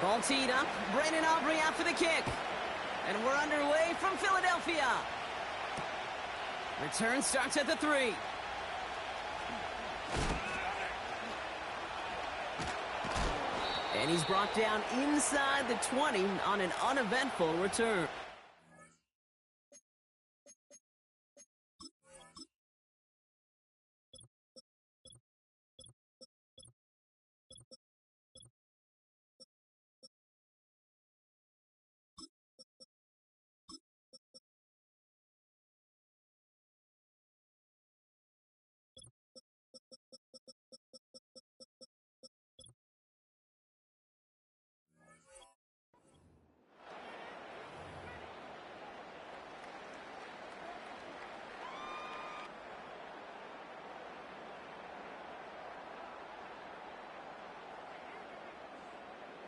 Ball teed up. Brandon Aubrey out for the kick. And we're underway from Philadelphia. Return starts at the 3. And he's brought down inside the 20 on an uneventful return.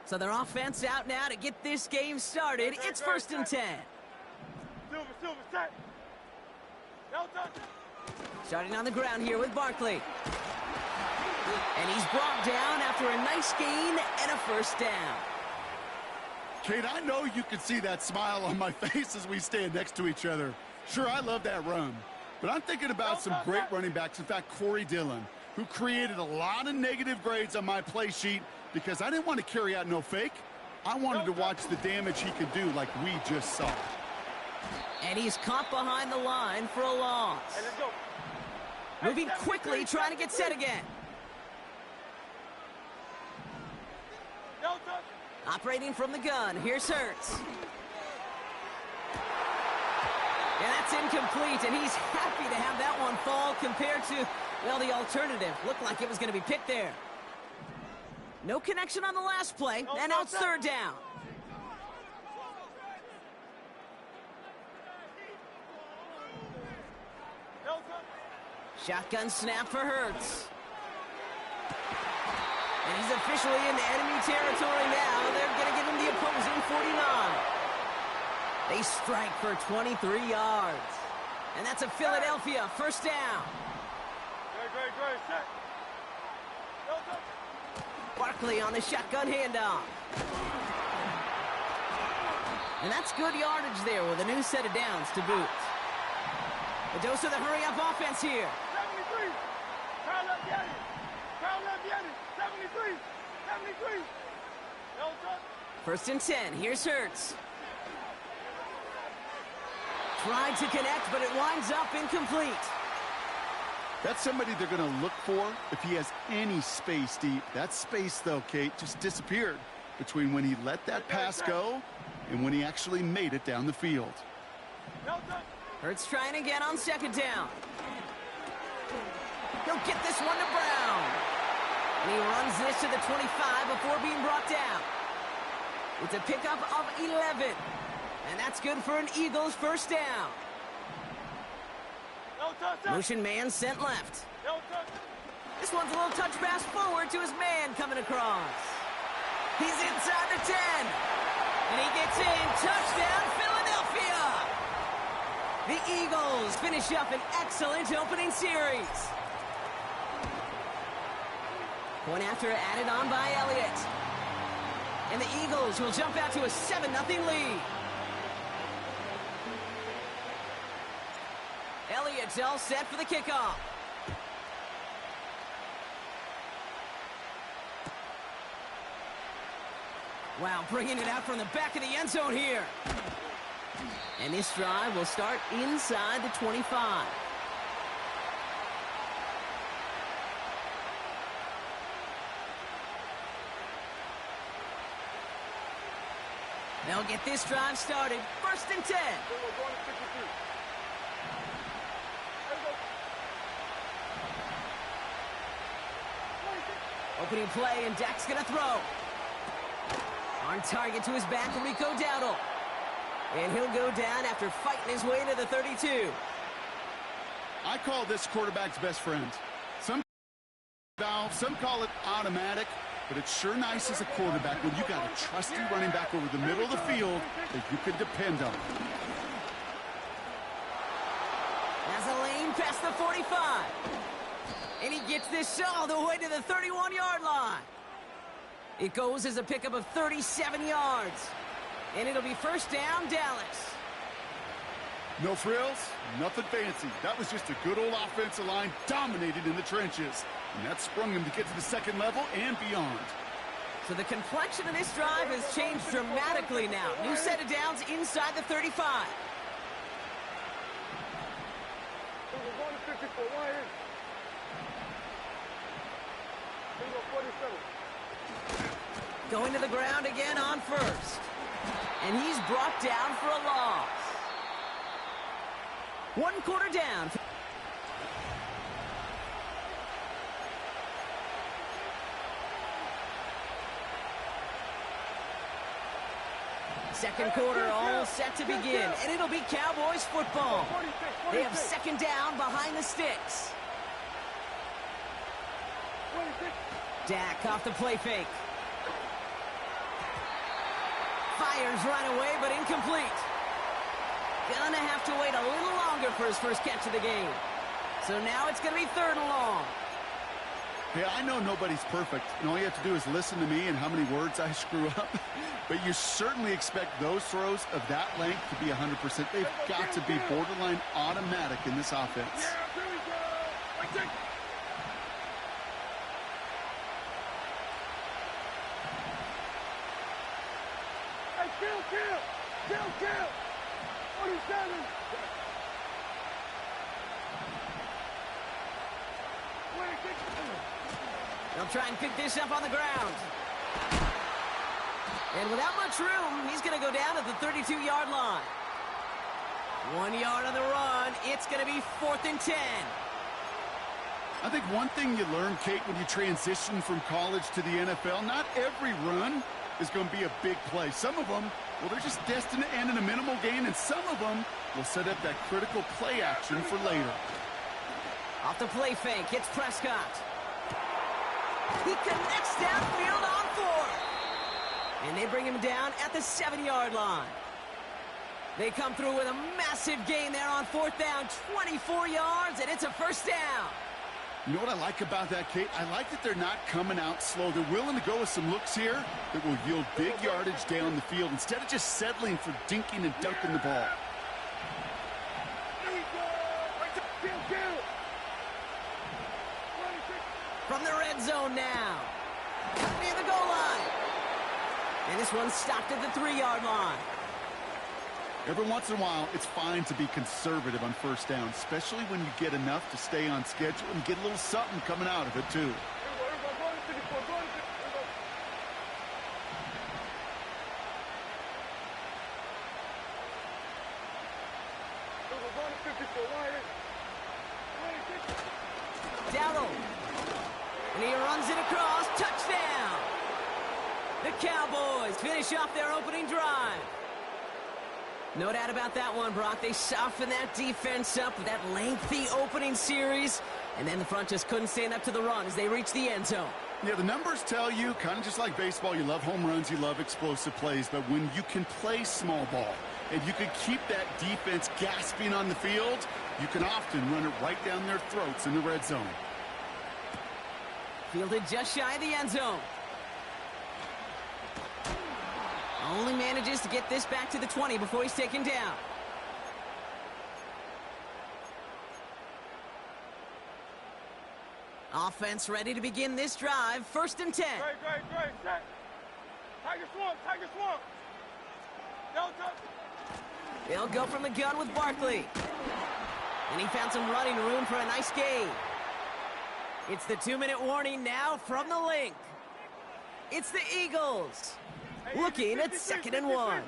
So their offense out now to get this game started. It's 1st and 10. Silver, set. No touch. Starting on the ground here with Barkley. And he's brought down after a nice gain and a 1st down. Kate, I know you can see that smile on my face as we stand next to each other. Sure, I love that run. But I'm thinking about some great running backs. In fact, Corey Dillon, who created a lot of negative grades on my play sheet because I didn't want to carry out no fake. I wanted to watch the damage he could do like we just saw. And he's caught behind the line for a loss. Hey, let's go. Moving quickly, trying to get set again. No touch. Operating from the gun, here's Hurts. And that's incomplete, and he's happy to have that one fall compared to, well, the alternative. Looked like it was going to be picked there. No connection on the last play, and now it's 3rd down. Shotgun snap for Hurts. And he's officially in enemy territory now. They're going to give him the opposing 49. They strike for 23 yards. And that's a Philadelphia 1st down. Great, set. No touch. Barkley on the shotgun handoff. And that's good yardage there with a new set of downs to boot. A dose of the hurry-up offense here. 73. Carl up, get it. 73. No touch. 1st and 10. Here's Hurts. Tried to connect, but it winds up incomplete. That's somebody they're going to look for if he has any space deep. That space, though, Kate, just disappeared between when he let that pass go and when he actually made it down the field. Hurts trying again on 2nd down. He'll get this one to Brown. And he runs this to the 25 before being brought down. It's a pickup of 11. And that's good for an Eagles 1st down. Motion man sent left. This one's a little touch pass forward to his man coming across. He's inside the 10. And he gets in. Touchdown, Philadelphia! The Eagles finish up an excellent opening series. Point after added on by Elliott. And the Eagles will jump out to a 7-0 lead. Elliott's all set for the kickoff. Wow, bringing it out from the back of the end zone here. And this drive will start inside the 25. They'll get this drive started. 1st and 10. Opening play, and Dak's going to throw. On target to his back, Rico Dowdle. And he'll go down after fighting his way to the 32. I call this quarterback's best friend. Some call it automatic, but it's sure nice as a quarterback when you got a trusty running back over the middle of the field that you can depend on. Has a lane past the 45. And he gets this all the way to the 31-yard line. It goes as a pickup of 37 yards. And it'll be first down, Dallas. No frills, nothing fancy. That was just a good old offensive line dominated in the trenches. And that sprung him to get to the second level and beyond. So the complexion of this drive has changed dramatically now. New set of downs inside the 35. Going to the ground again on first. And he's brought down for a loss. 1 quarter down. Second quarter all set to begin, and it'll be Cowboys football. They have second down behind the sticks. Dak off the play fake. Fires right away, but incomplete. Gonna have to wait a little longer for his first catch of the game. So now it's gonna be 3rd and long. Hey, I know nobody's perfect, and all you have to do is listen to me and how many words I screw up. But you certainly expect those throws of that length to be 100%. They've got to be borderline automatic in this offense. Kill! 47! They'll try and pick this up on the ground. And without much room, he's going to go down at the 32-yard line. 1 yard on the run. It's going to be 4th and 10. I think one thing you learn, Kate, when you transition from college to the NFL, not every run is going to be a big play. Some of them, well, they're just destined to end in a minimal gain, and some of them will set up that critical play action for later. Off the play fake, it's Prescott. He connects downfield on 4. And they bring him down at the 7-yard line. They come through with a massive gain there on 4th down, 24 yards, and it's a first down. You know what I like about that, Kate? I like that they're not coming out slow. They're willing to go with some looks here that will yield big yardage down the field instead of just settling for dinking and dunking the ball. From the red zone now. Near the goal line. And this one's stopped at the 3-yard line. Every once in a while, it's fine to be conservative on first down, especially when you get enough to stay on schedule and get a little something coming out of it, too. Dowdle. And he runs it across. Touchdown. The Cowboys finish off their opening drive. No doubt about that one, Brock. They softened that defense up with that lengthy opening series, and then the front just couldn't stand up to the run as they reached the end zone. Yeah, the numbers tell you, kind of just like baseball, you love home runs, you love explosive plays, but when you can play small ball and you can keep that defense gasping on the field, you can often run it right down their throats in the red zone. Fielded just shy of the end zone. Only manages to get this back to the 20 before he's taken down. Offense ready to begin this drive. 1st and 10. Great. Set. Tiger swamp. Delta. They'll go from the gun with Barkley. And he found some running room for a nice gain. It's the 2-minute warning now from the link. It's the Eagles. Looking at 2nd and 1.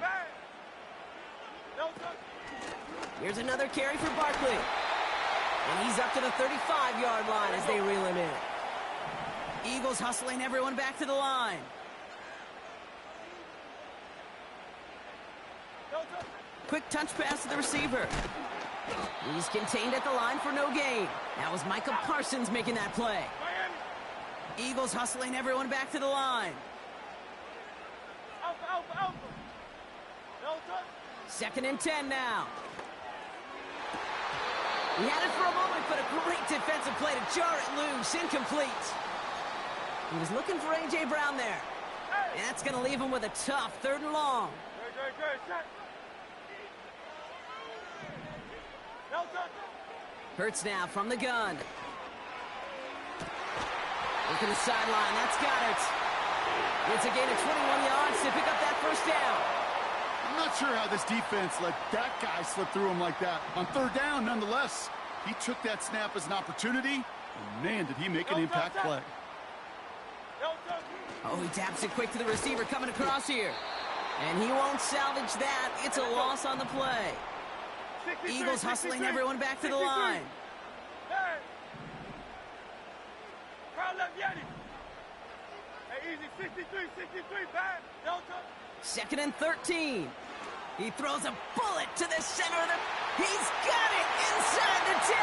Here's another carry for Barkley. And he's up to the 35-yard line as they reel him in. Eagles hustling everyone back to the line. Quick touch pass to the receiver. He's contained at the line for no gain. That was Micah Parsons making that play. Eagles hustling everyone back to the line. Alpha. 2nd and 10 now. He had it for a moment, but a great defensive play to jar it loose. Incomplete. He was looking for A.J. Brown there. And that's going to leave him with a tough 3rd and long. Good. Set. No touch. Hurts now from the gun. Look at the sideline. That's got it. It's a gain of 21 yards to pick up that 1st down. I'm not sure how this defense let that guy slip through him like that. On 3rd down, nonetheless, he took that snap as an opportunity, and man, did he make an impact play. Oh, he taps it quick to the receiver coming across here. And he won't salvage that. It's a loss on the play. Eagles hustling everyone back to the line. Hey. Crowd left Yeti. Hey, easy. 63, back. No touch. 2nd and 13. He throws a bullet to the center of the... He's got it inside the 10.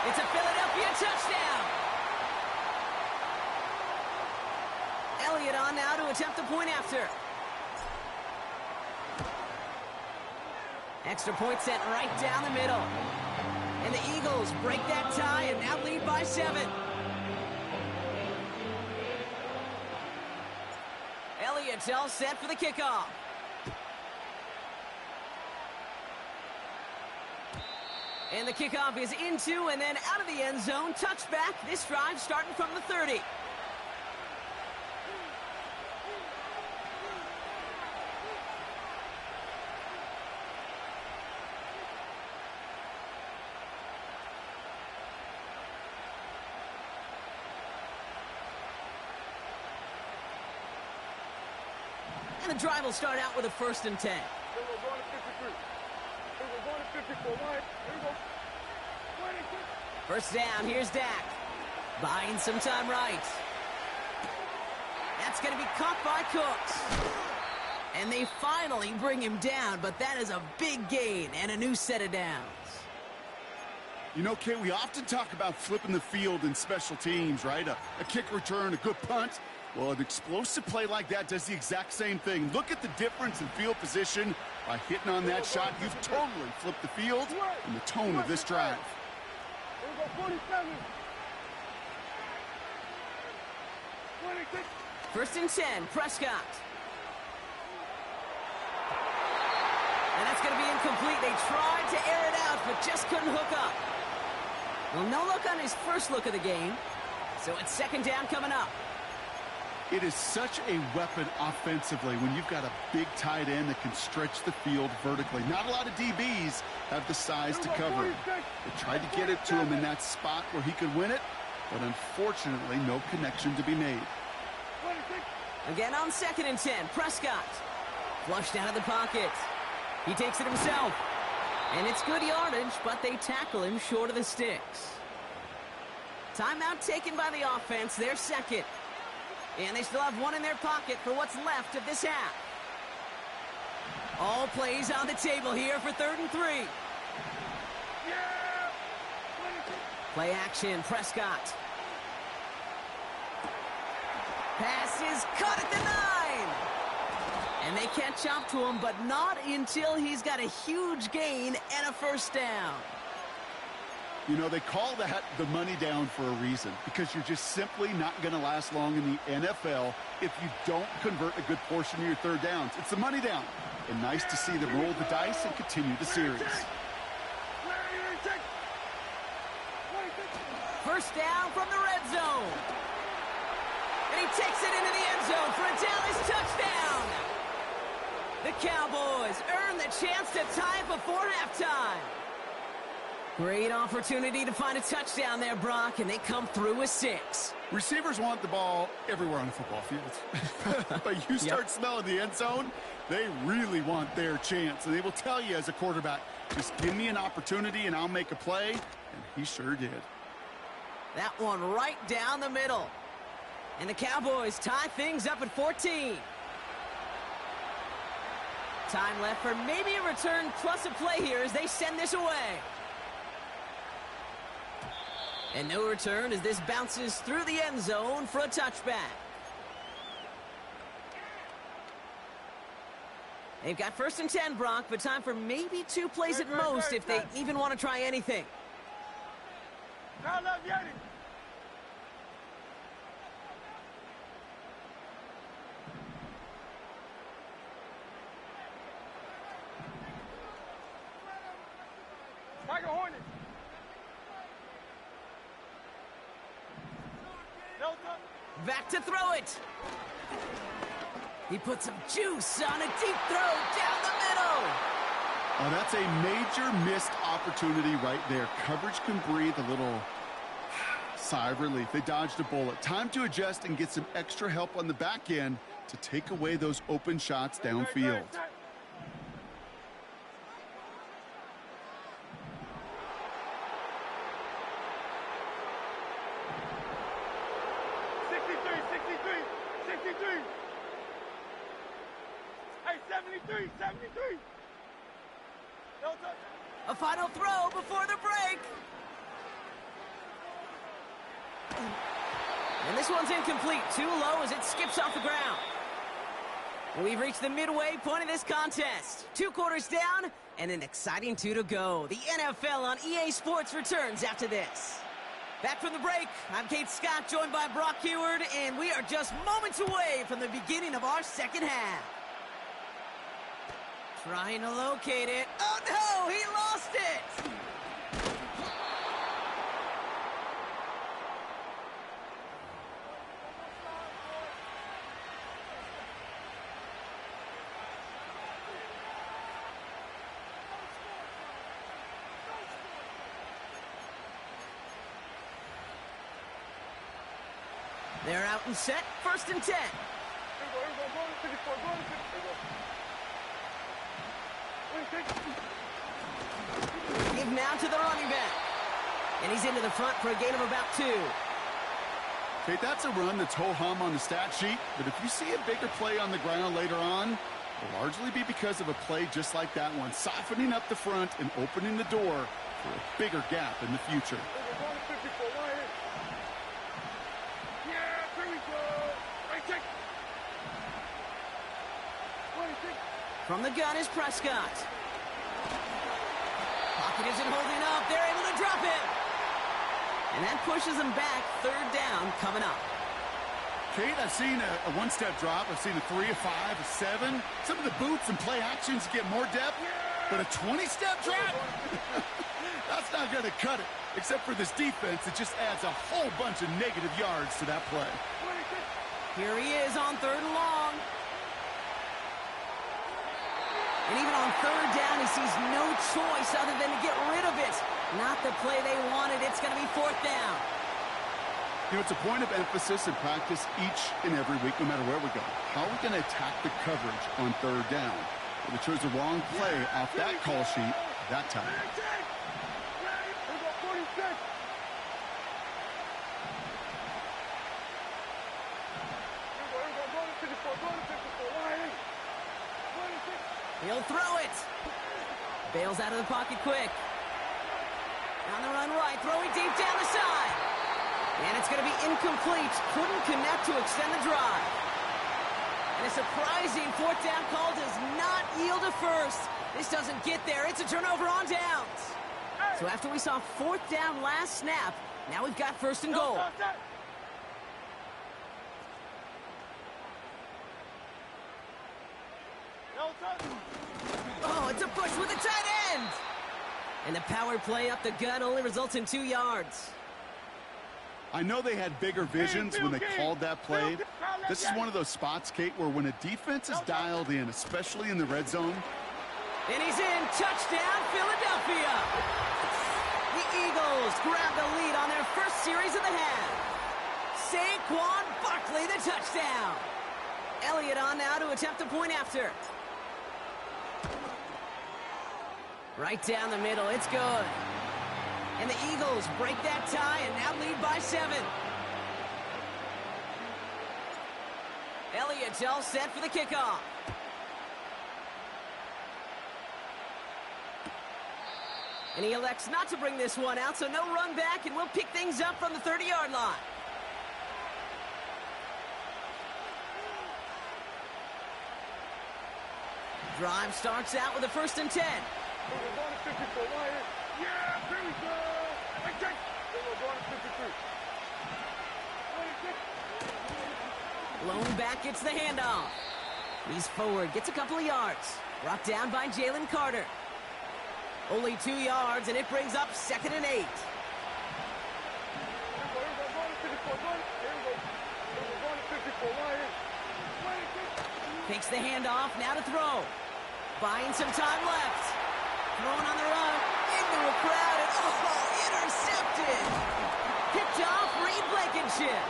It's a Philadelphia touchdown. Elliott on now to attempt the point after. Extra point sent right down the middle. And the Eagles break that tie and now lead by 7. Elliott's all set for the kickoff. And the kickoff is into and then out of the end zone. Touchback. This drive starting from the 30. And the drive will start out with a 1st and 10. Here we go, going to 53. Here we go, going to 54. Here we go. 1st down, here's Dak. Buying some time right. That's going to be caught by Cooks. And they finally bring him down, but that is a big gain and a new set of downs. You know, Kay, we often talk about flipping the field in special teams, right? A kick return, a good punt. Well, an explosive play like that does the exact same thing. Look at the difference in field position. By hitting on that shot, you've totally flipped the field and the tone of this drive. Here we go, 47. 26. 1st and 10, Prescott. And that's going to be incomplete. They tried to air it out, but just couldn't hook up. Well, no look on his first look of the game. So it's 2nd down coming up. It is such a weapon offensively when you've got a big tight end that can stretch the field vertically. Not a lot of DBs have the size to cover him. They tried to get it to him in that spot where he could win it, but unfortunately, no connection to be made. Again on 2nd and 10, Prescott. Flushed out of the pocket. He takes it himself. And it's good yardage, but they tackle him short of the sticks. Timeout taken by the offense, their 2nd. And they still have 1 in their pocket for what's left of this half. All plays on the table here for 3rd and 3. Yeah! Play action, Prescott. Pass is caught at the 9. And they catch up to him, but not until he's got a huge gain and a 1st down. You know, they call that the money down for a reason, because you're just simply not going to last long in the NFL if you don't convert a good portion of your 3rd downs. It's the money down. And nice to see them roll the dice and continue the series. 1st down from the red zone. And he takes it into the end zone for a Dallas touchdown. The Cowboys earn the chance to tie it before halftime. Great opportunity to find a touchdown there, Brock, and they come through with 6. Receivers want the ball everywhere on the football field. But you start smelling the end zone, they really want their chance. And they will tell you as a quarterback, just give me an opportunity and I'll make a play. And he sure did. That one right down the middle. And the Cowboys tie things up at 14. Time left for maybe a return plus a play here as they send this away. And no return as this bounces through the end zone for a touchback. They've got 1st and 10, Brock, but time for maybe 2 plays at most if they even want to try anything. Now left Yeti. Back to throw it. He puts some juice on a deep throw down the middle. Oh, that's a major missed opportunity right there. Coverage can breathe a little sigh of relief. They dodged a bullet. Time to adjust and get some extra help on the back end to take away those open shots downfield. Hey, 73, 73. A final throw before the break. And this one's incomplete. Too low as it skips off the ground. We've reached the midway point of this contest. 2 quarters down and an exciting 2 to go. The NFL on EA Sports returns after this. Back from the break, I'm Kate Scott, joined by Brock Heward, and we are just moments away from the beginning of our second half. Trying to locate it. Oh, no! He lost it! They're out and set. 1st and 10. Give now to the running back. And he's into the front for a gain of about 2. Okay, that's a run that's ho-hum on the stat sheet, but if you see a bigger play on the ground later on, it'll largely be because of a play just like that one, softening up the front and opening the door for a bigger gap in the future. From the gun is Prescott. Pocket isn't holding up. They're able to drop it. And that pushes them back. 3rd down coming up. Kate, I've seen a 1-step drop. I've seen a 3, a 5, a 7. Some of the boots and play actions get more depth, but a 20-step drop? That's not going to cut it. Except for this defense, it just adds a whole bunch of negative yards to that play. Here he is on 3rd and long. And even on 3rd down, he sees no choice other than to get rid of it. Not the play they wanted. It's going to be 4th down. You know, it's a point of emphasis in practice each and every week, no matter where we go. How are we going to attack the coverage on 3rd down? Well, they chose the wrong play off that call sheet that time. He'll throw it. Bails out of the pocket quick. On the run right, throwing deep down the side. And it's going to be incomplete. Couldn't connect to extend the drive. And a surprising 4th down call does not yield a first. This doesn't get there. It's a turnover on downs. So after we saw 4th down last snap, now we've got 1st and goal. Oh, it's a push with a tight end. And the power play up the gut only results in 2 yards. I know they had bigger visions when they called that play. This is one of those spots, Kate, where when a defense is dialed in, especially in the red zone. And he's in. Touchdown, Philadelphia. The Eagles grab the lead on their first series of the half. Saquon Barkley, the touchdown. Elliott on now to attempt a point after. Right down the middle. It's good. And the Eagles break that tie and now lead by 7. Elliott's all set for the kickoff. And he elects not to bring this one out, so no run back, and we'll pick things up from the 30-yard line. Drive starts out with a 1st and 10. Blown back gets the handoff. He's forward, gets a couple of yards. Brought down by Jalen Carter. Only 2 yards, and it brings up 2nd and 8. Takes the handoff, now to throw. Buying some time left. Throwing on the run. Into a crowd, and intercepted. Picked off Reed Blankenship.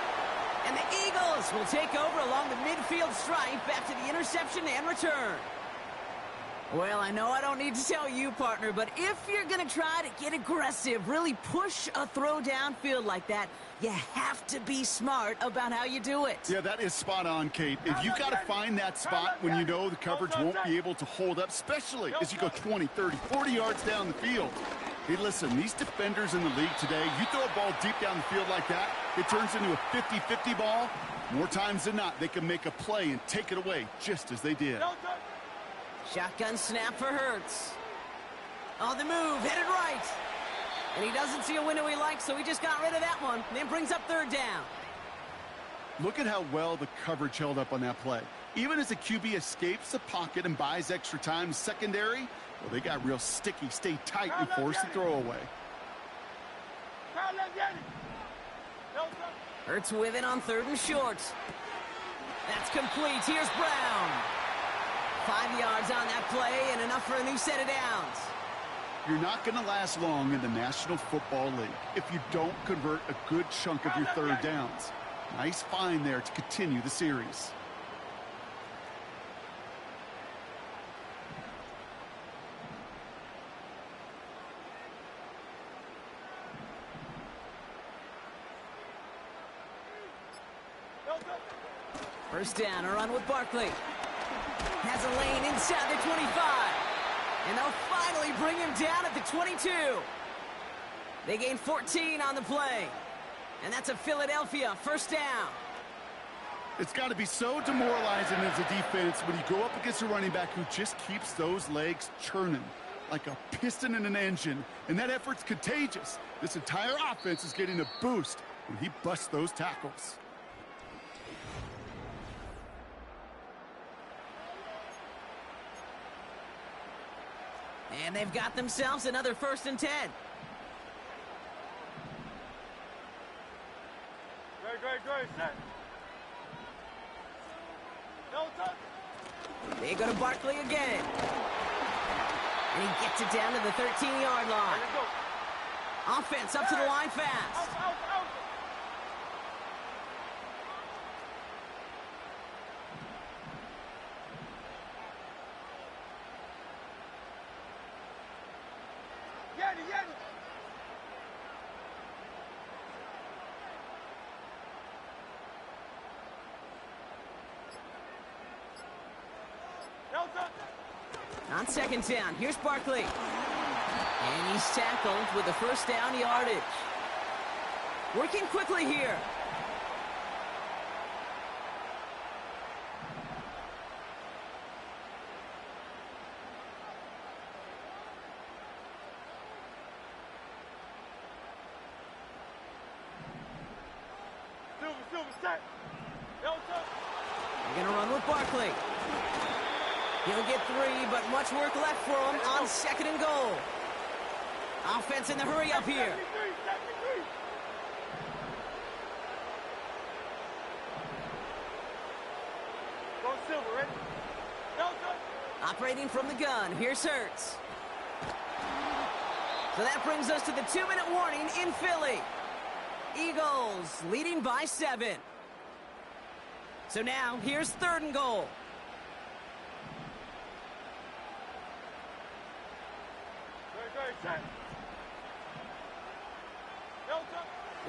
And the Eagles will take over along the midfield stripe after the interception and return. Well, I know I don't need to tell you, partner, but if you're going to try to get aggressive, really push a throw downfield like that, you have to be smart about how you do it. Yeah, that is spot on, Kate. If you've got to find that spot when you know the coverage won't be able to hold up, especially as you go 20, 30, 40 yards down the field. Hey, listen, these defenders in the league today, you throw a ball deep down the field like that, it turns into a 50-50 ball. More times than not, they can make a play and take it away just as they did. Shotgun snap for Hurts. On the move, headed right. And he doesn't see a window he likes, so he just got rid of that one. Then brings up third down. Look at how well the coverage held up on that play. Even as the QB escapes the pocket and buys extra time secondary, well, they got real sticky, stay tight, and force the throw away. Hurts with it on third and short. That's complete. Here's Brown. 5 yards on that play and enough for a new set of downs. You're not going to last long in the National Football League if you don't convert a good chunk of your third downs. Nice find there to continue the series. First down, a run with Barkley. Has a lane inside the 25. And they'll finally bring him down at the 22. They gain 14 on the play. And that's a Philadelphia first down. It's got to be so demoralizing as a defense when you go up against a running back who just keeps those legs churning like a piston in an engine. And that effort's contagious. This entire offense is getting a boost when he busts those tackles. And they've got themselves another 1st and 10. Great, set. No touch. They go to Barkley again. And he gets it down to the 13-yard line. Offense up to the line fast. Out. Get it. On second down, here's Barkley. And he's tackled with the first down yardage. Working quickly here. Silver, set. They're going to run with Barkley. He'll get 3, but much work left for him on 2nd and goal. Offense in the hurry up here. Go Silver, ready? Operating from the gun, here's Hurts. So that brings us to the 2-minute warning in Philly. Eagles leading by 7. So now, here's 3rd and goal. Set.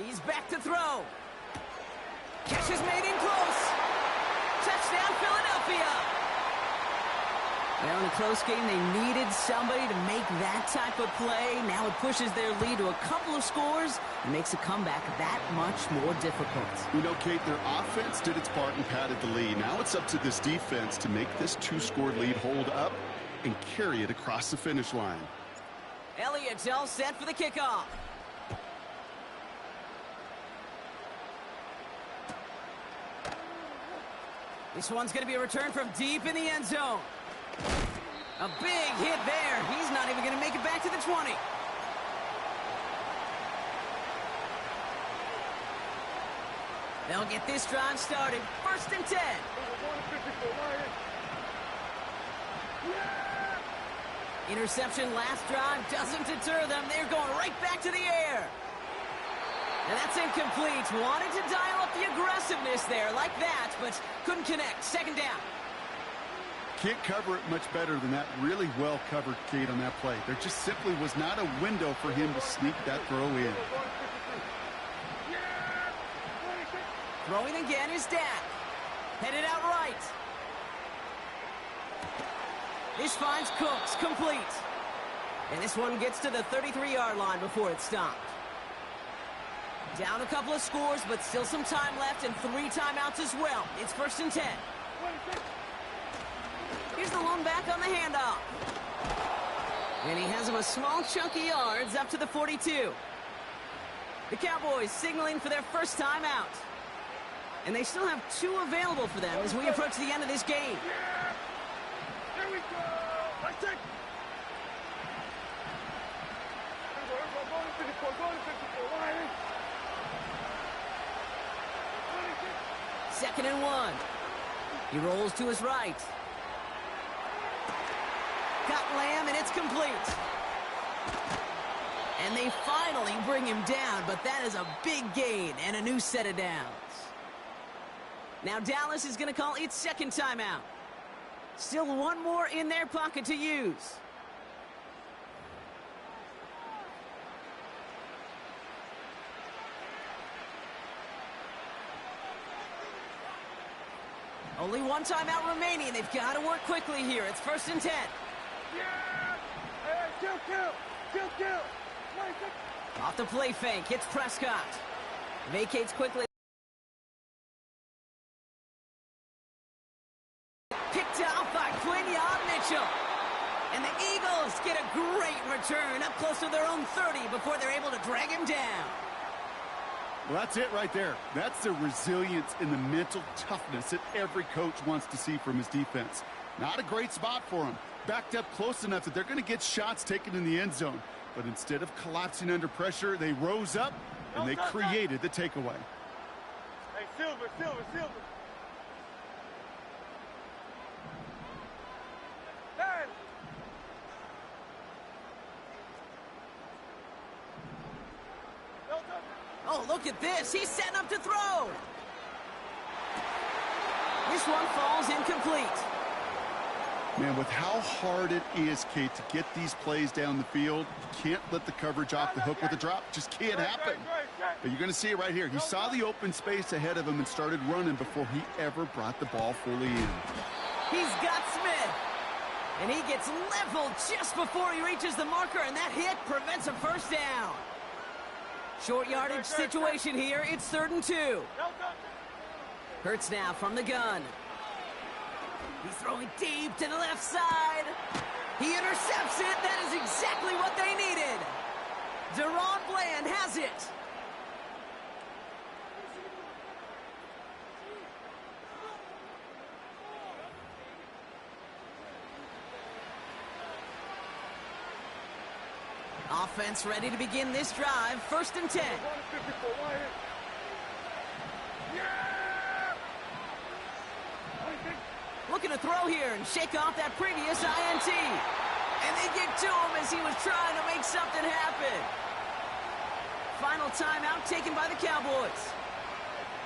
He's back to throw. Catch is made in close. Touchdown, Philadelphia. Well, in a close game, they needed somebody to make that type of play. Now it pushes their lead to a couple of scores and makes a comeback that much more difficult. You know, Kate, their offense did its part and padded the lead. Now it's up to this defense to make this 2-score lead hold up and carry it across the finish line. Elliott's all set for the kickoff. This one's going to be a return from deep in the end zone. A big hit there. He's not even going to make it back to the 20. They'll get this drive started. 1st and 10. Interception last drive doesn't deter them. They're going right back to the air. And that's incomplete. Wanted to dial up the aggressiveness there like that, but couldn't connect. 2nd down. Can't cover it much better than that. Really well covered, Kate, on that play. There just simply was not a window for him to sneak that throw in. Throwing again is Dak. Headed out right. This finds Cooks, complete. And this one gets to the 33-yard line before it's stopped. Down a couple of scores, but still some time left and 3 timeouts as well. It's 1st and 10. Here's the lone back on the handoff. And he has him a small chunk of yards up to the 42. The Cowboys signaling for their first timeout. And they still have 2 available for them as we approach the end of this game. Here we go. Let's take. 2nd and 1. He rolls to his right. Got Lamb, and it's complete. And they finally bring him down, but that is a big gain and a new set of downs. Now Dallas is going to call its 2nd timeout. Still 1 more in their pocket to use. Only 1 timeout remaining. They've got to work quickly here. It's 1st and 10. Yeah! Hey, kill! Off the play fake. Hits Prescott. Vacates quickly. Picked off by Quinyon Mitchell. And the Eagles get a great return up close to their own 30 before they're able to drag him down. Well, that's it right there. That's the resilience and the mental toughness that every coach wants to see from his defense. Not a great spot for him. Backed up close enough that they're going to get shots taken in the end zone. But instead of collapsing under pressure, they rose up and they created the takeaway. Hey, Silver. Hey! Oh, look at this. He's setting up to throw. This one falls incomplete. Man, with how hard it is, Kate, to get these plays down the field, you can't let the coverage off the hook with a drop. Just can't happen. But you're going to see it right here. He saw the open space ahead of him and started running before he ever brought the ball fully in. He's got Smith. And he gets leveled just before he reaches the marker, and that hit prevents a first down. Short yardage situation here. It's 3rd and 2. Hurts now from the gun. He's throwing deep to the left side. He intercepts it. That is exactly what they needed. Deron Bland has it. Offense ready to begin this drive. 1st and 10. Looking to throw here and shake off that previous INT. And they get to him as he was trying to make something happen. Final timeout taken by the Cowboys.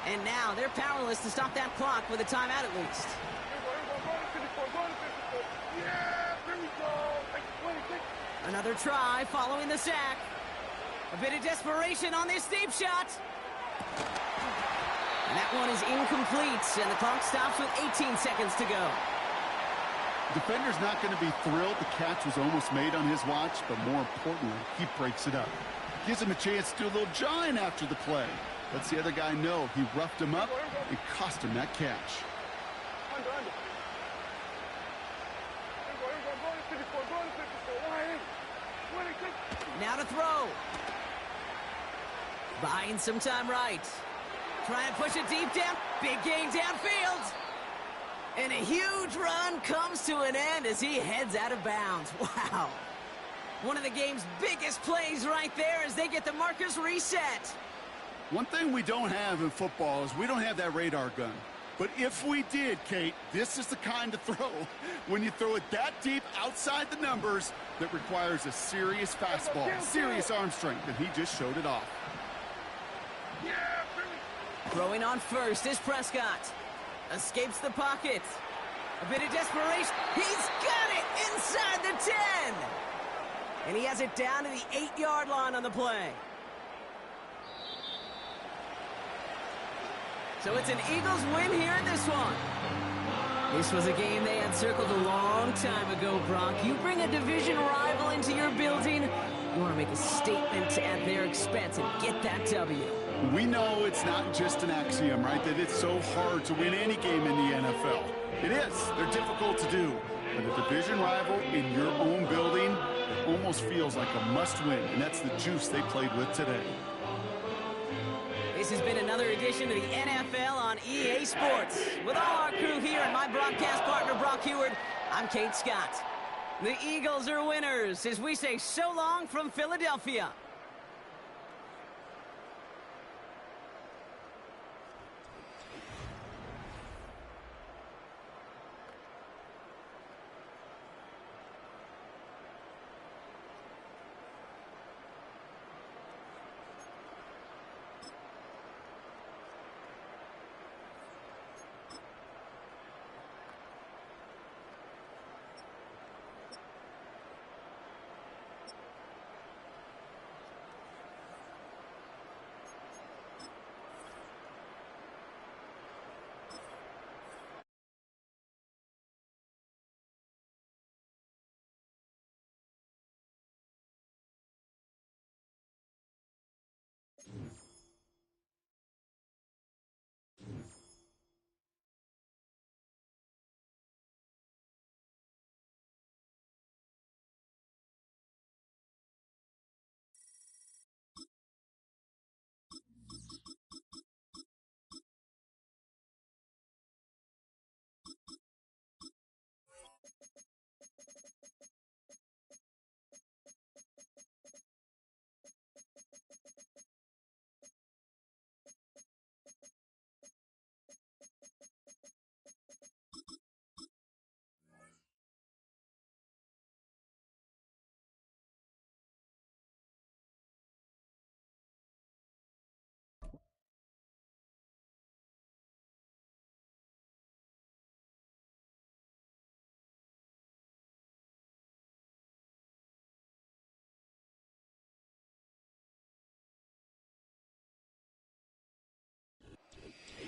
And now they're powerless to stop that clock with a timeout at least. Another try following the sack. A bit of desperation on this deep shot. And that one is incomplete, and the clock stops with 18 seconds to go. Defender's not going to be thrilled the catch was almost made on his watch, but more importantly, he breaks it up. Gives him a chance to do a little jawing after the play. Lets the other guy know he roughed him up and cost him that catch. Now to throw. Buying some time right. Trying to push it deep down. Big gain downfield. And a huge run comes to an end as he heads out of bounds. Wow. One of the game's biggest plays right there as they get the markers reset. One thing we don't have in football is we don't have that radar gun. But if we did, Kate, this is the kind of throw, when you throw it that deep outside the numbers, that requires a serious fastball, serious arm strength, and he just showed it off. Throwing on first is Prescott. Escapes the pocket. A bit of desperation. He's got it inside the 10. And he has it down to the 8-yard line on the play. So it's an Eagles win here in this one. This was a game they had circled a long time ago, Brock. You bring a division rival into your building, you want to make a statement at their expense and get that W. We know it's not just an axiom, right, that it's so hard to win any game in the NFL. It is. They're difficult to do. But a division rival in your own building, it almost feels like a must-win, and that's the juice they played with today. This has been another edition of the NFL on EA Sports. With all our crew here and my broadcast partner, Brock Heward, I'm Kate Scott. The Eagles are winners as we say so long from Philadelphia.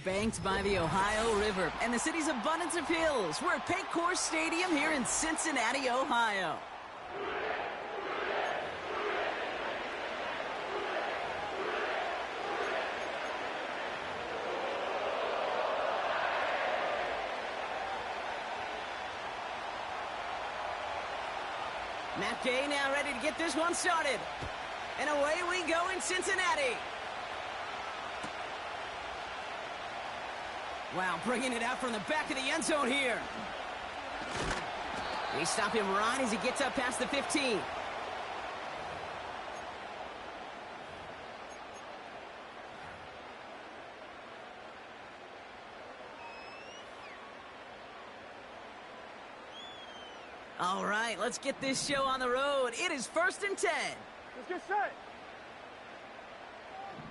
Banked by the Ohio River and the city's abundance of hills. We're at Paycor Stadium here in Cincinnati, Ohio. Matt Gay now ready to get this one started. And away we go in Cincinnati. Wow, bringing it out from the back of the end zone here. They stop him right as he gets up past the 15. All right, let's get this show on the road. It is 1st and 10. Let's get set.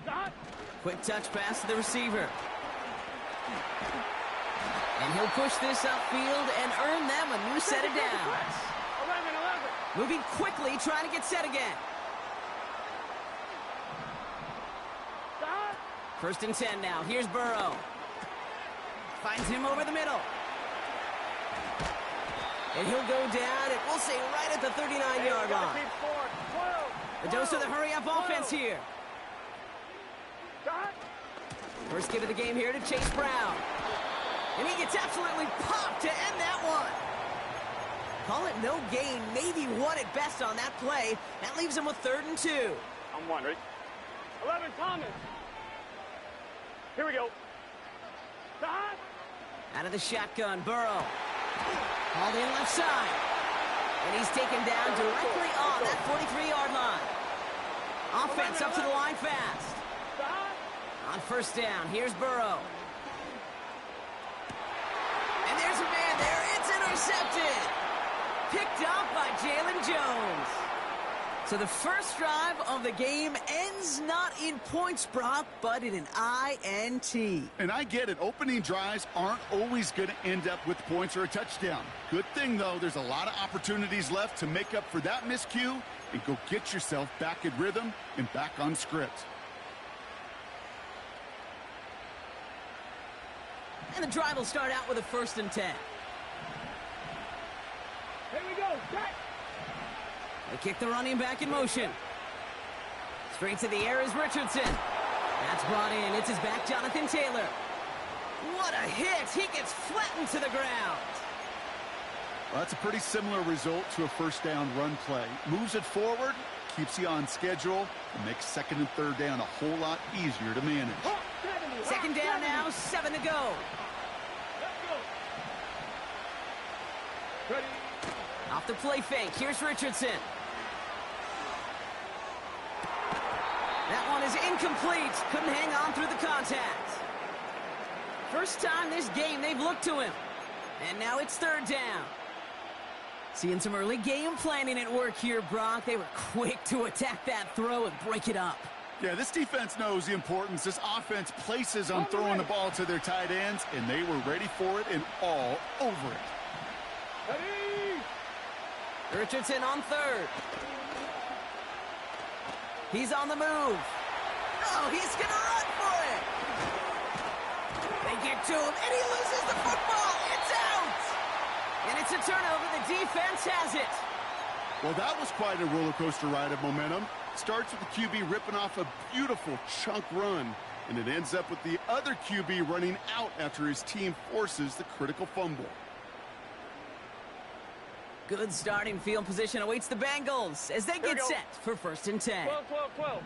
Stop. Quick touch pass to the receiver. And he'll push this upfield and earn them a new set of downs. 11. Moving quickly, trying to get set again. Stop. 1st and 10 now. Here's Burrow. Finds him over the middle. And he'll go down, and we'll say right at the 39-yard line. A dose of the hurry-up offense here. Stop. First give of the game here to Chase Brown. And he gets absolutely popped to end that one. Call it no gain, maybe one at best on that play. That leaves him with 3rd and 2. I'm wondering. 11, Thomas. Here we go. Stop. Out of the shotgun, Burrow. Hauled in left side. And he's taken down directly on that 43-yard line. Offense up to the line fast. Stop. On first down, here's Burrow. And there's a man there. It's intercepted. Picked off by Jalen Jones. So the first drive of the game ends not in points, Brock, but in an INT. And I get it. Opening drives aren't always going to end up with points or a touchdown. Good thing, though, there's a lot of opportunities left to make up for that miscue and go get yourself back in rhythm and back on script. And the drive will start out with a 1st and 10. Here we go. Back. They kick the running back in motion. Straight to the air is Richardson. That's brought in. It's his back, Jonathan Taylor. What a hit. He gets flattened to the ground. Well, that's a pretty similar result to a first down run play. Moves it forward, keeps you on schedule, and makes 2nd and 3rd down a whole lot easier to manage. 2nd down now, 7 to go. Let's go. Ready. Off the play fake, here's Richardson. That one is incomplete. Couldn't hang on through the contact. First time this game they've looked to him. And now it's 3rd down. Seeing some early game planning at work here, Brock. They were quick to attack that throw and break it up. Yeah, this defense knows the importance this offense places on throwing the ball to their tight ends, and they were ready for it and all over it. Ready. Richardson on 3rd. He's on the move. Oh, he's going to run for it. They get to him, and he loses the football. It's out. And it's a turnover. The defense has it. Well, that was quite a roller coaster ride of momentum. Starts with the QB ripping off a beautiful chunk run, and it ends up with the other QB running out after his team forces the critical fumble. Good starting field position awaits the Bengals as they get set for 1st and 10. 12, 12, 12.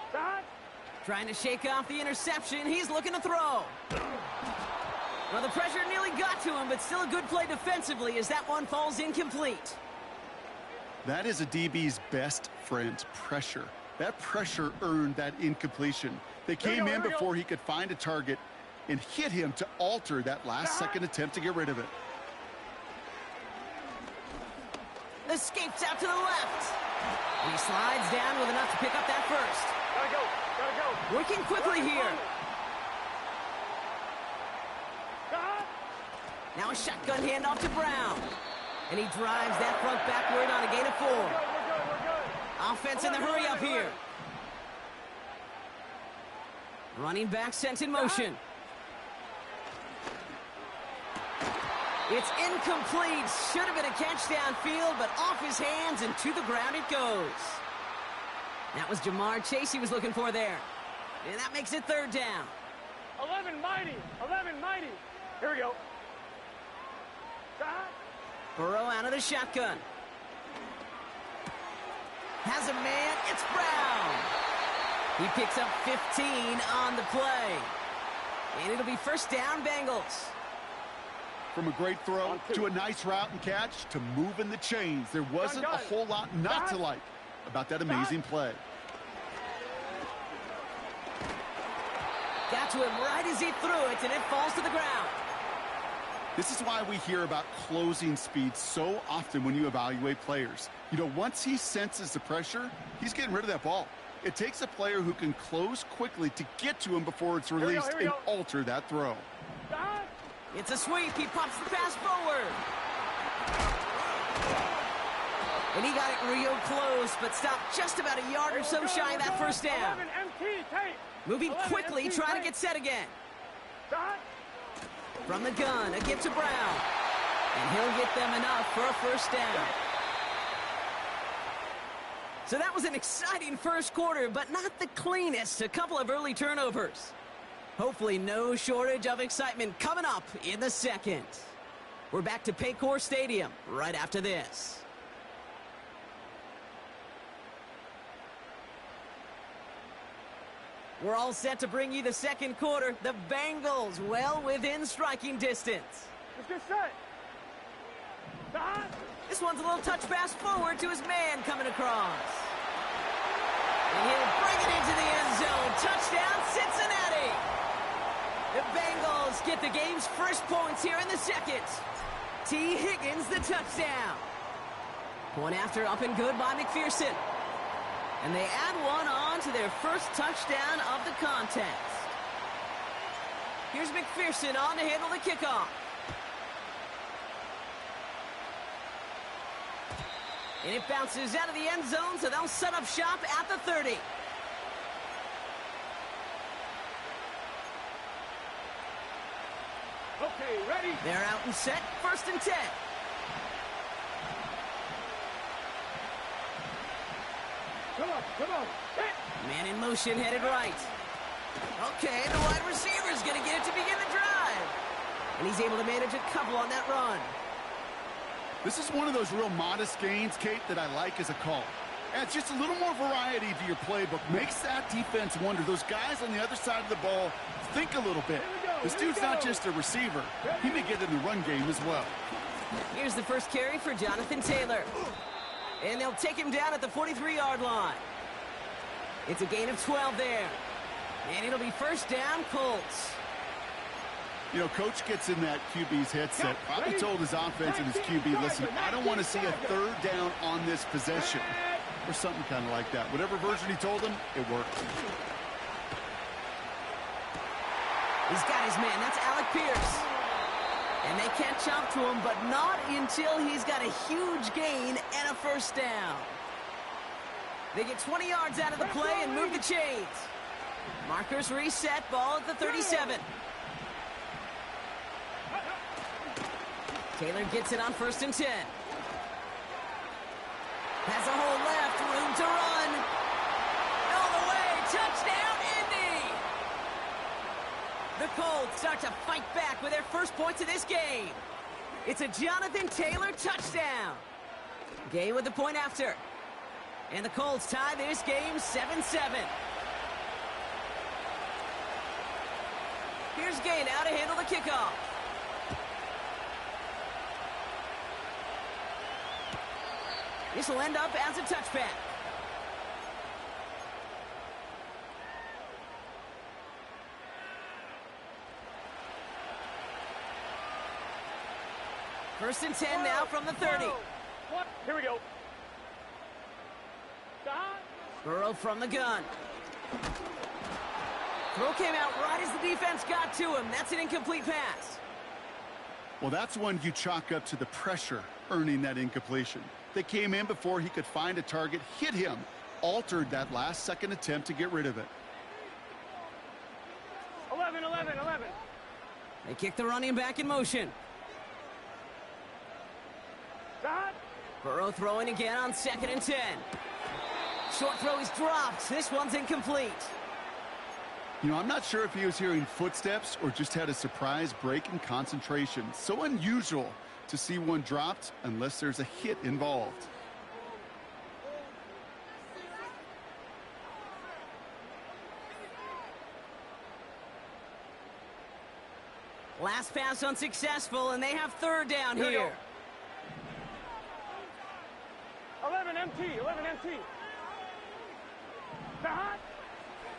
Stop. Trying to shake off the interception. He's looking to throw. Well, the pressure nearly got to him, but still a good play defensively as that one falls incomplete. That is a DB's best friend, pressure. That pressure earned that incompletion. They came in before he could find a target and hit him to alter that last-second attempt to get rid of it. Escapes out to the left. He slides down with enough to pick up that first. Gotta go. Gotta go. Working quickly here. Now a shotgun handoff to Brown. And he drives that front backward on a gain of 4. We're good. Offense in the hurry up here. Running back sent in motion. It's incomplete. Should have been a catch downfield, but off his hands and to the ground it goes. That was Jamar Chase he was looking for there. And that makes it 3rd down. 11 mighty. 11 mighty. Here we go. Stop. Burrow out of the shotgun. Has a man. It's Brown. He picks up 15 on the play. And it'll be 1st down, Bengals. From a great throw to a nice route and catch to moving the chains. There wasn't a whole lot not to like about that amazing play. Got to him right as he threw it, and it falls to the ground. This is why we hear about closing speed so often when you evaluate players. You know, once he senses the pressure, he's getting rid of that ball. It takes a player who can close quickly to get to him before it's released and alter that throw. Stop. It's a sweep. He pops the pass forward. And he got it real close, but stopped just about a yard or so shy of that 1st down. Moving quickly, trying to get set again. Stop. From the gun, a gift to Brown. And he'll get them enough for a 1st down. So that was an exciting first quarter, but not the cleanest. A couple of early turnovers. Hopefully no shortage of excitement coming up in the 2nd. We're back to Paycor Stadium right after this. We're all set to bring you the 2nd quarter. The Bengals well within striking distance. Let's get set. Stop. This one's a little touch pass forward to his man coming across. And he'll bring it into the end zone. Touchdown, Cincinnati. The Bengals get the game's first points here in the second. T. Higgins, the touchdown. Point after up and good by McPherson. And they add one on to their first touchdown of the contest. Here's McPherson on to handle the kickoff. And it bounces out of the end zone, so they'll set up shop at the 30. Okay, ready? They're out and set, 1st and 10. Come on. Hit. Man in motion, headed right. Okay, the wide receiver's going to get it to begin the drive. And he's able to manage a couple on that run. This is one of those real modest gains, Kate, that I like as a call. Adds just a little more variety to your playbook. Makes that defense wonder. Those guys on the other side of the ball think a little bit. This dude's not just a receiver. He may get in the run game as well. Here's the first carry for Jonathan Taylor. And they'll take him down at the 43-yard line. It's a gain of 12 there. And it'll be 1st down, Colts. You know, Coach gets in that QB's headset, probably told his offense and his QB, listen, I don't want to see a 3rd down on this possession. Or something kind of like that. Whatever version he told him, it worked. He's got his man. That's Alec Pierce. And they catch up to him, but not until he's got a huge gain and a 1st down. They get 20 yards out of the play and move the chains. Markers reset, ball at the 37. Taylor gets it on 1st and 10. Has a hole left, room to run. All the way, touchdown, Indy! The Colts start to fight back with their first points of this game. It's a Jonathan Taylor touchdown. Gay with the point after. And the Colts tie this game 7-7. Here's Gay now to handle the kickoff. This will end up as a touchback. First and 10 now from the 30. Here we go. Burrow from the gun. Throw came out right as the defense got to him. That's an incomplete pass. Well, that's one you chalk up to the pressure earning that incompletion. They came in before he could find a target, hit him, altered that last-second attempt to get rid of it. 11. They kick the running back in motion. Burrow throwing again on 2nd and 10. Short throw is dropped. This one's incomplete. You know, I'm not sure if he was hearing footsteps or just had a surprise break in concentration. So unusual to see one dropped unless there's a hit involved. Last pass unsuccessful, and they have 3rd down here. 11 MT.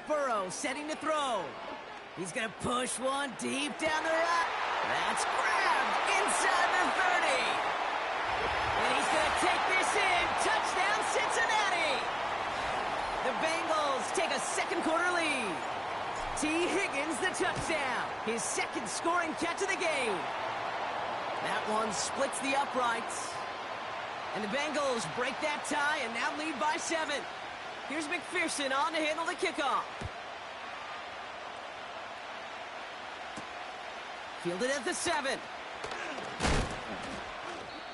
Burrow setting to throw. He's going to push one deep down the right. That's grabbed inside the 30. And he's going to take this in. Touchdown, Cincinnati. The Bengals take a 2nd quarter lead. T. Higgins, the touchdown. His 2nd scoring catch of the game. That one splits the uprights. And the Bengals break that tie and now lead by 7. Here's McPherson on to handle the kickoff. Fielded at the 7.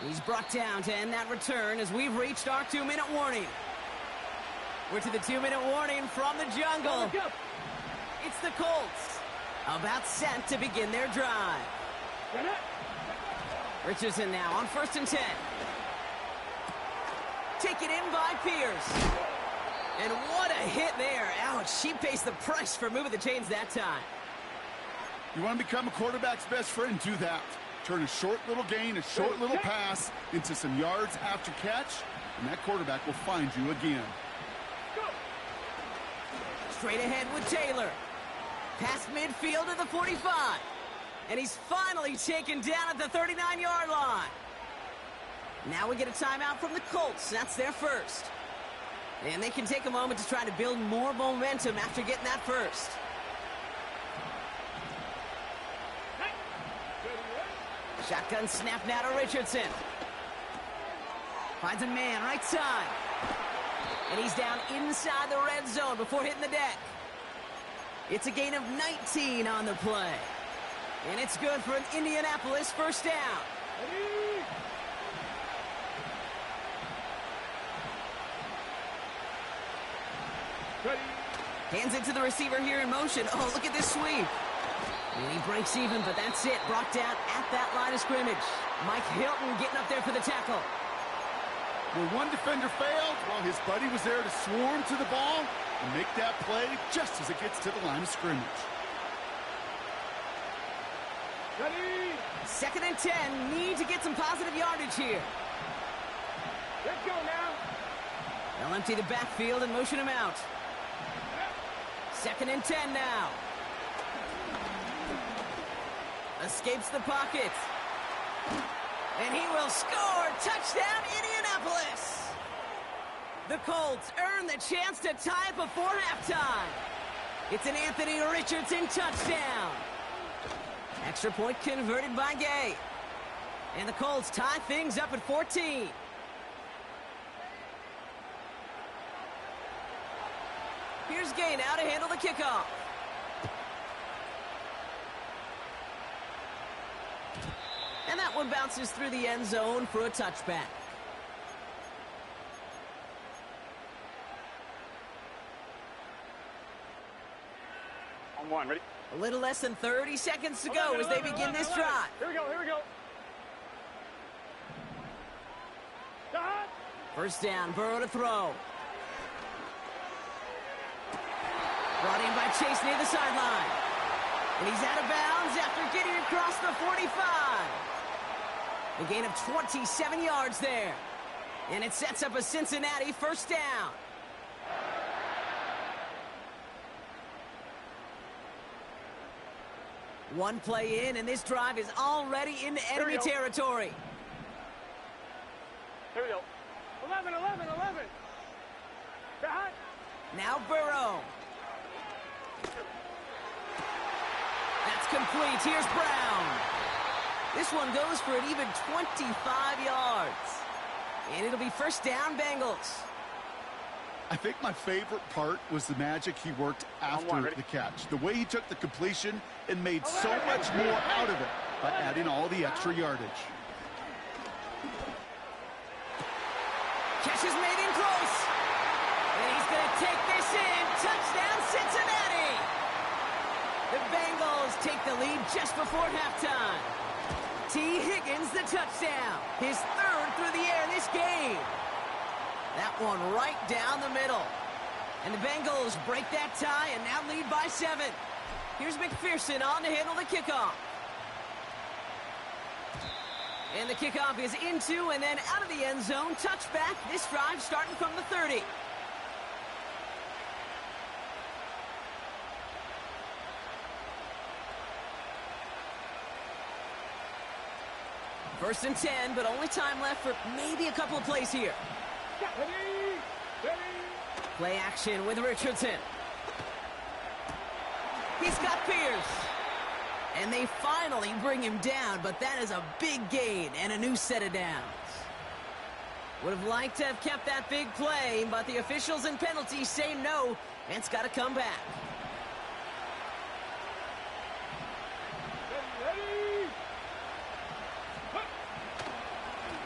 He's brought down to end that return as we've reached our 2-minute warning. We're to the 2-minute warning from the jungle. It's the Colts, about set to begin their drive. Richardson now on 1st and 10. Taken in by Pierce. And what a hit there. Ouch, she pays the price for moving the chains that time. You want to become a quarterback's best friend, do that. Turn a short little gain, a short little pass into some yards after catch, and that quarterback will find you again. Straight ahead with Taylor. Past midfield to the 45. And he's finally taken down at the 39-yard line. Now we get a timeout from the Colts. That's their first. And they can take a moment to try to build more momentum after getting that first. Shotgun snap now to Richardson. Finds a man, right side. And he's down inside the red zone before hitting the deck. It's a gain of 19 on the play. And it's good for an Indianapolis first down. Hands it to the receiver here in motion. Oh, look at this sweep. And he breaks even, but that's it. Brought down at that line of scrimmage. Mike Hilton getting up there for the tackle. Well, one defender failed while his buddy was there to swarm to the ball and make that play just as it gets to the line of scrimmage. Ready? 2nd and 10. Need to get some positive yardage here. Let's go now. They'll empty the backfield and motion him out. 2nd and 10 now. Escapes the pocket. And he will score. Touchdown, Indianapolis. The Colts earn the chance to tie it before halftime. It's an Anthony Richardson touchdown. Extra point converted by Gay. And the Colts tie things up at 14. Here's Gay now to handle the kickoff. And that one bounces through the end zone for a touchback. On one, ready? A little less than 30 seconds to go as they begin this drive. Here we go, here we go. Stop. First down, Burrow to throw. Brought in by Chase near the sideline. And he's out of bounds after getting across the 45. A gain of 27 yards there. And it sets up a Cincinnati first down. One play in, and this drive is already into enemy territory. Here we go. 11, 11, 11. Behind. Now Burrow. That's complete. Here's Brown. This one goes for an even 25 yards. And it'll be first down, Bengals. I think my favorite part was the magic he worked after the catch. The way he took the completion and made so much more out of it by adding all the extra yardage. Catch is made in close. And he's going to take this in. Touchdown, Cincinnati. The Bengals take the lead just before halftime. T. Higgins, the touchdown. His third through the air this game. That one right down the middle. And the Bengals break that tie and now lead by 7. Here's McPherson on to handle the kickoff. And the kickoff is into and then out of the end zone. Touchback. This drive starting from the 30. First and 10, but only time left for maybe a couple of plays here. Play action with Richardson. He's got Pierce. And they finally bring him down, but that is a big gain and a new set of downs. Would have liked to have kept that big play, but the officials and penalties say no, and it's got to come back.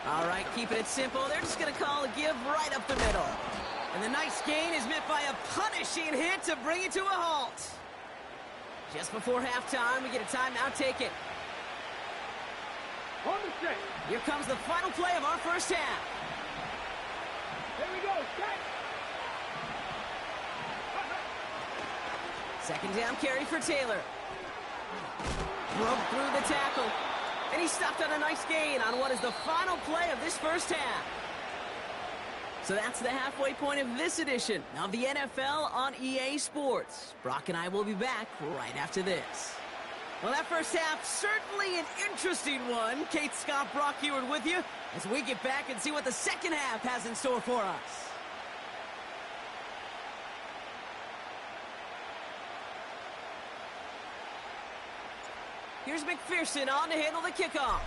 All right, keeping it simple. They're just going to call a give right up the middle. And the nice gain is met by a punishing hit to bring it to a halt. Just before halftime, we get a timeout taken. Here comes the final play of our first half. Here we go, set. 2nd down carry for Taylor. Broke through the tackle. And he stopped on a nice gain on what is the final play of this first half. So that's the halfway point of this edition of the NFL on EA Sports. Brock and I will be back right after this. Well, that first half, certainly an interesting one. Kate, Scott, Brock Heward with you as we get back and see what the second half has in store for us. Here's McPherson on to handle the kickoff.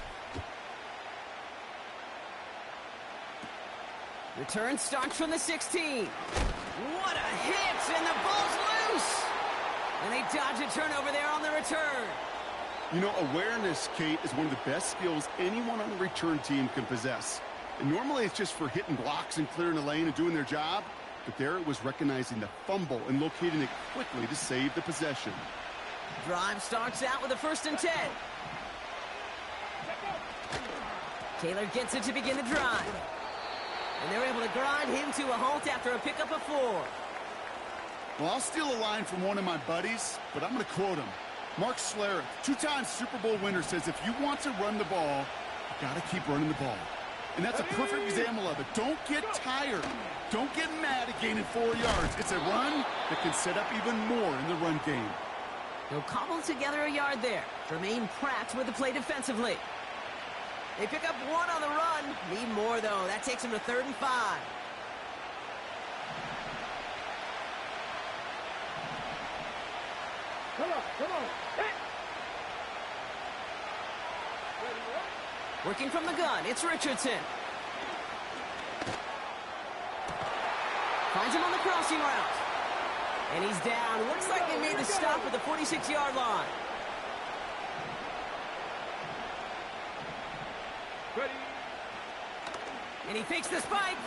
Return starts from the 16. What a hit, and the ball's loose. And they dodge a turnover there on the return. You know, awareness, Kate, is one of the best skills anyone on the return team can possess. And normally it's just for hitting blocks and clearing the lane and doing their job. But there it was recognizing the fumble and locating it quickly to save the possession. Drive starts out with a 1st and 10. Taylor gets it to begin the drive. And they're able to grind him to a halt after a pickup of 4. Well, I'll steal a line from one of my buddies, but I'm going to quote him. Mark Schlereth, 2-time Super Bowl winner, says if you want to run the ball, you got to keep running the ball. And that's a perfect example of it. Don't get tired. Don't get mad at gaining 4 yards. It's a run that can set up even more in the run game. They'll cobble together a yard there. Jermaine Pratt with the play defensively. They pick up 1 on the run. Need more, though. That takes them to 3rd and 5. Come on. Hit. Working from the gun, it's Richardson. Finds him on the crossing route. And he's down. Looks like they made the stop at the 46-yard line. Ready. And he fakes the spike.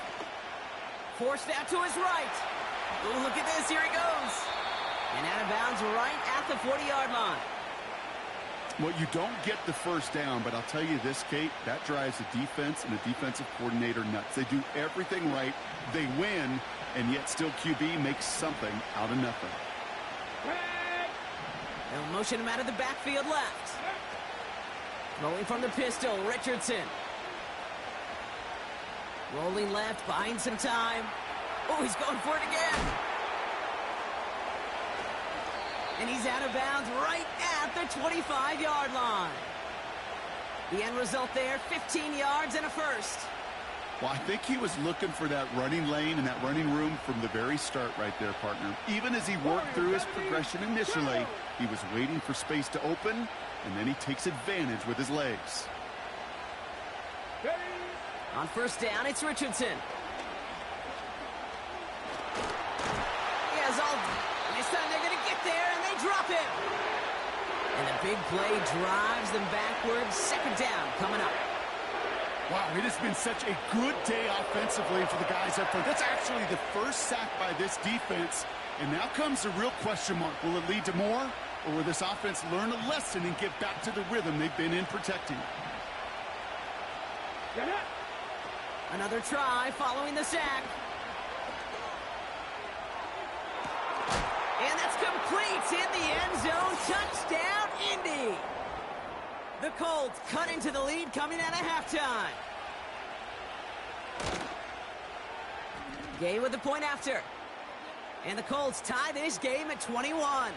Forced out to his right. Oh, look at this. Here he goes. And out of bounds right at the 40-yard line. Well, you don't get the first down, but I'll tell you this, Kate, that drives the defense and the defensive coordinator nuts. They do everything right. They win, and yet still QB makes something out of nothing. They'll motion him out of the backfield left. Rolling from the pistol, Richardson. Rolling left, buying some time. Oh, he's going for it again. And he's out of bounds right at the 25-yard line. The end result there, 15 yards and a first. Well, I think he was looking for that running lane and that running room from the very start right there, partner. Even as he worked through his progression initially, he was waiting for space to open, and then he takes advantage with his legs. On first down, it's Richardson. He has all... This time they're going to get there, and they drop him. And a big play drives them backwards. 2nd down coming up. Wow, it has been such a good day offensively for the guys up front. That's actually the first sack by this defense. And now comes the real question mark. Will it lead to more? Or will this offense learn a lesson and get back to the rhythm they've been in protecting? Another try following the sack. And that's complete in the end zone. Touchdown, Indy. The Colts cut into the lead coming out of halftime. Gay with the point after. And the Colts tie this game at 21.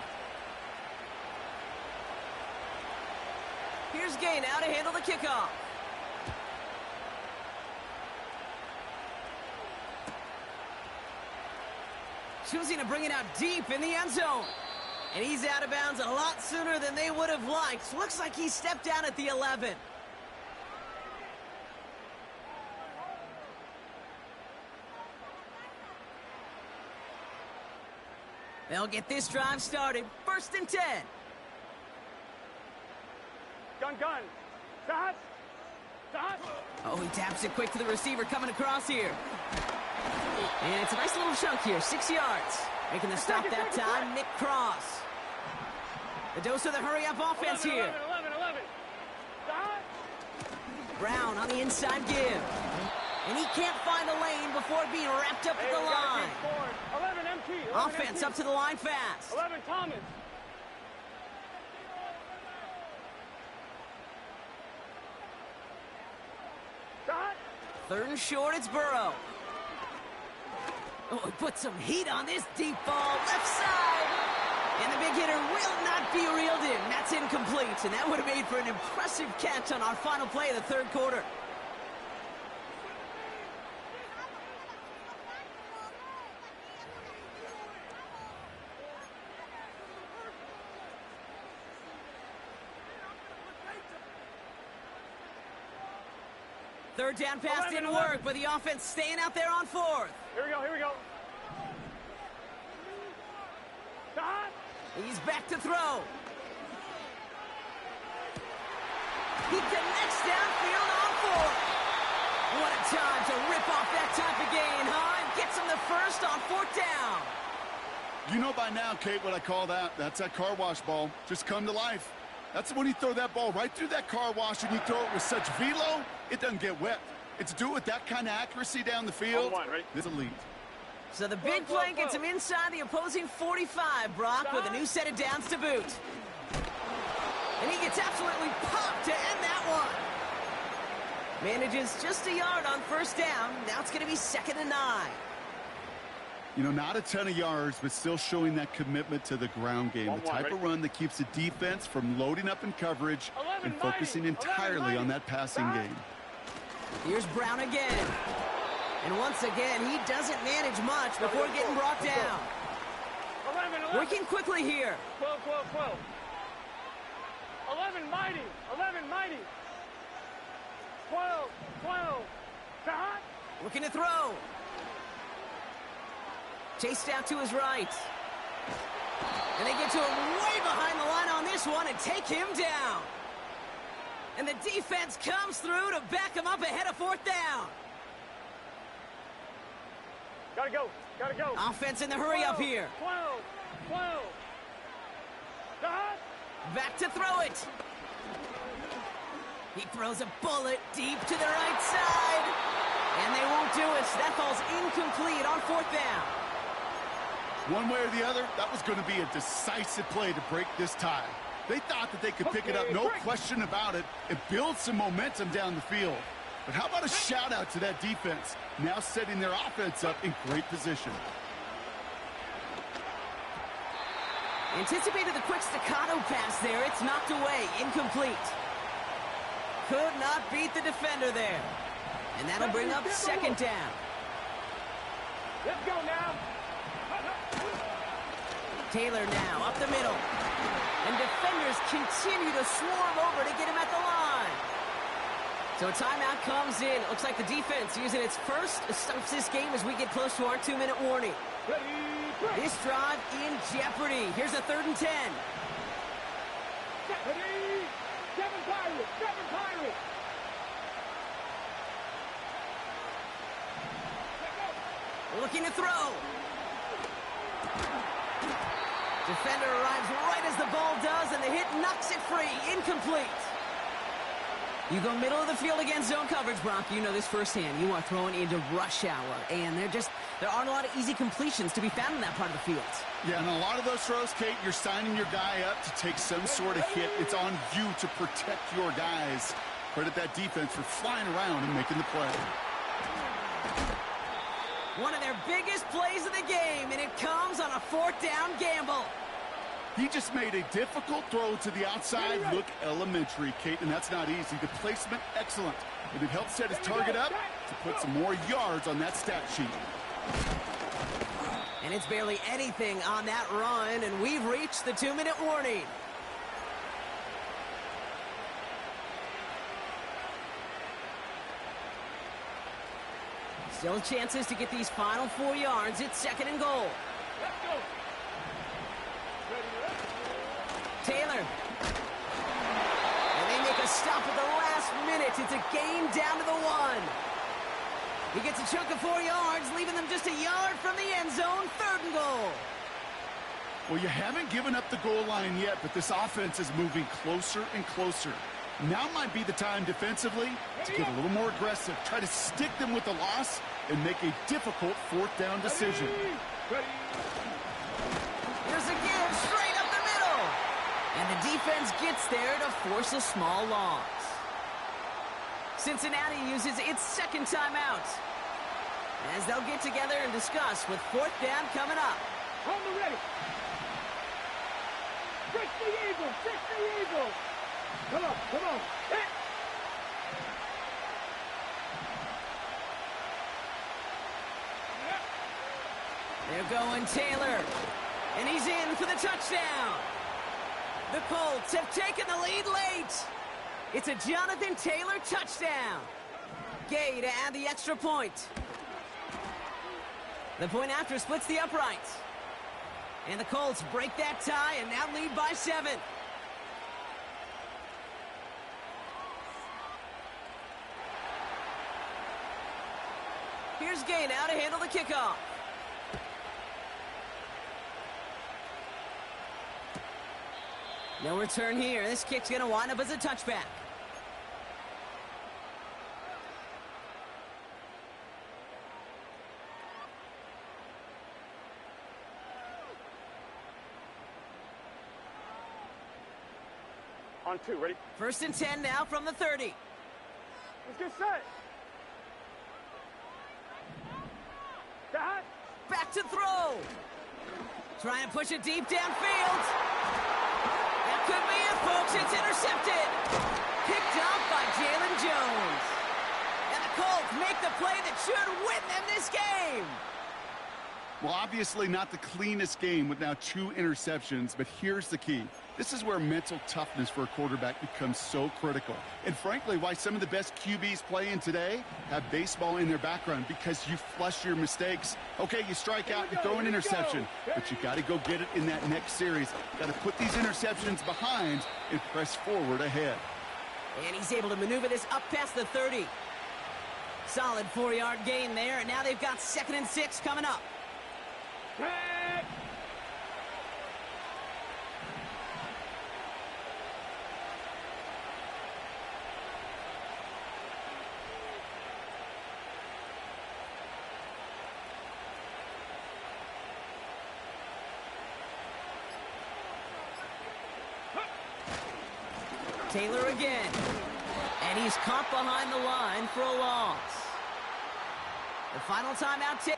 Here's Gay now to handle the kickoff. Choosing to bring it out deep in the end zone. And he's out of bounds a lot sooner than they would have liked. Looks like he stepped down at the 11. They'll get this drive started. 1st and 10. Gun. Dot. Oh, he taps it quick to the receiver coming across here. And it's a nice little chunk here, 6 yards. Making the stop that time, Nick Cross. The dose of the hurry-up offense here. 11. Dot. Brown on the inside give. And he can't find a lane before being wrapped up at the line. 11 MT. Offense up to the line fast. 11 Thomas. Dot. 3rd and short, it's Burrow. Oh, he put some heat on this deep ball, left side. And the big hitter will not be reeled in. That's incomplete, and that would have made for an impressive catch on our final play of the third quarter. Third down pass didn't work, but the offense staying out there on fourth. Here we go, here we go. He's back to throw. He connects downfield on fourth. What a time to rip off that type of gain, huh? And gets him the first on fourth down. You know by now, Kate, what I call that. That's that car wash ball. Just come to life. That's when you throw that ball right through that car wash and you throw it with such velo, it doesn't get wet. It's do it with that kind of accuracy down the field. This elite. So the big play gets him inside the opposing 45, Brock, with a new set of downs to boot. And he gets absolutely popped to end that one. Manages just a yard on first down. Now it's going to be 2nd and 9. You know, not a ton of yards, but still showing that commitment to the ground game. The type of run that keeps the defense from loading up in coverage and focusing entirely on that passing game. Here's Brown again. And once again, he doesn't manage much before getting brought down. 11. Working quickly here. 12. 11 mighty. 12. Looking to throw. Chased out to his right. And they get to him way behind the line on this one and take him down. And the defense comes through to back him up ahead of fourth down. Gotta go. Offense in the hurry up here. 12. Back to throw it. He throws a bullet deep to the right side. And they won't do it. That falls incomplete on fourth down. One way or the other, that was going to be a decisive play to break this tie. They thought that they could pick it up, no question about it, and build some momentum down the field. But how about a shout-out to that defense, now setting their offense up in great position. Anticipated the quick staccato pass there. It's knocked away, incomplete. Could not beat the defender there. And that'll bring up 2nd down. Let's go now. Taylor now up the middle. And defenders continue to swarm over to get him at the line. So a timeout comes in. It looks like the defense using its first stops this game as we get close to our 2-minute warning. This drive in jeopardy. Here's a 3rd and 10. Seven Pirates. Looking to throw. Defender arrives right as the ball does, and the hit knocks it free. Incomplete. You go middle of the field against zone coverage, Brock. You know this firsthand. You are throwing into rush hour, and there aren't a lot of easy completions to be found in that part of the field. Yeah, and a lot of those throws, Kate, you're signing your guy up to take some sort of hit. It's on you to protect your guys. Credit that defense for flying around and making the play. One of their biggest plays of the game, and it comes on a 4th down gamble. He just made a difficult throw to the outside look elementary, Kate, and that's not easy. The placement, excellent. And it helped set his target up to put some more yards on that stat sheet. And it's barely anything on that run, and we've reached the 2-minute warning. Still chances to get these final 4 yards. It's 2nd and goal. Let's go. Taylor. And they make a stop at the last minute. It's a gain down to the 1. He gets a chunk of 4 yards, leaving them just a yard from the end zone. 3rd and goal. Well, you haven't given up the goal line yet, but this offense is moving closer and closer. Now might be the time defensively to get a little more aggressive, try to stick them with the loss, and make a difficult 4th down decision. Here's a give straight up the middle. And the defense gets there to force a small loss. Cincinnati uses its 2nd timeout. As they'll get together and discuss with fourth down coming up. On the ready. 60 Eagles, 60 Eagles. Come on, come on. Hit. They're going Taylor. And he's in for the touchdown. The Colts have taken the lead late. It's a Jonathan Taylor touchdown. Gay to add the extra point. The point after splits the uprights. And the Colts break that tie and now lead by 7. Here's Gay now to handle the kickoff. No return here. This kick's going to wind up as a touchback. On 2, ready? 1st and 10 now from the 30. Let's get set. That. Back to throw. Trying to push it deep downfield. That could be it, folks. It's intercepted. Picked up by Jalen Jones. And the Colts make the play that should win them this game. Well, obviously not the cleanest game with now 2 interceptions, but here's the key. This is where mental toughness for a quarterback becomes so critical. And frankly, why some of the best QBs playing today have baseball in their background, because you flush your mistakes. Okay, you strike out, you throw an interception, but you got to go get it in that next series. Got to put these interceptions behind and press forward ahead. And he's able to maneuver this up past the 30. Solid 4-yard gain there, and now they've got 2nd and 6 coming up. Taylor again. And he's caught behind the line for a loss. The final timeout.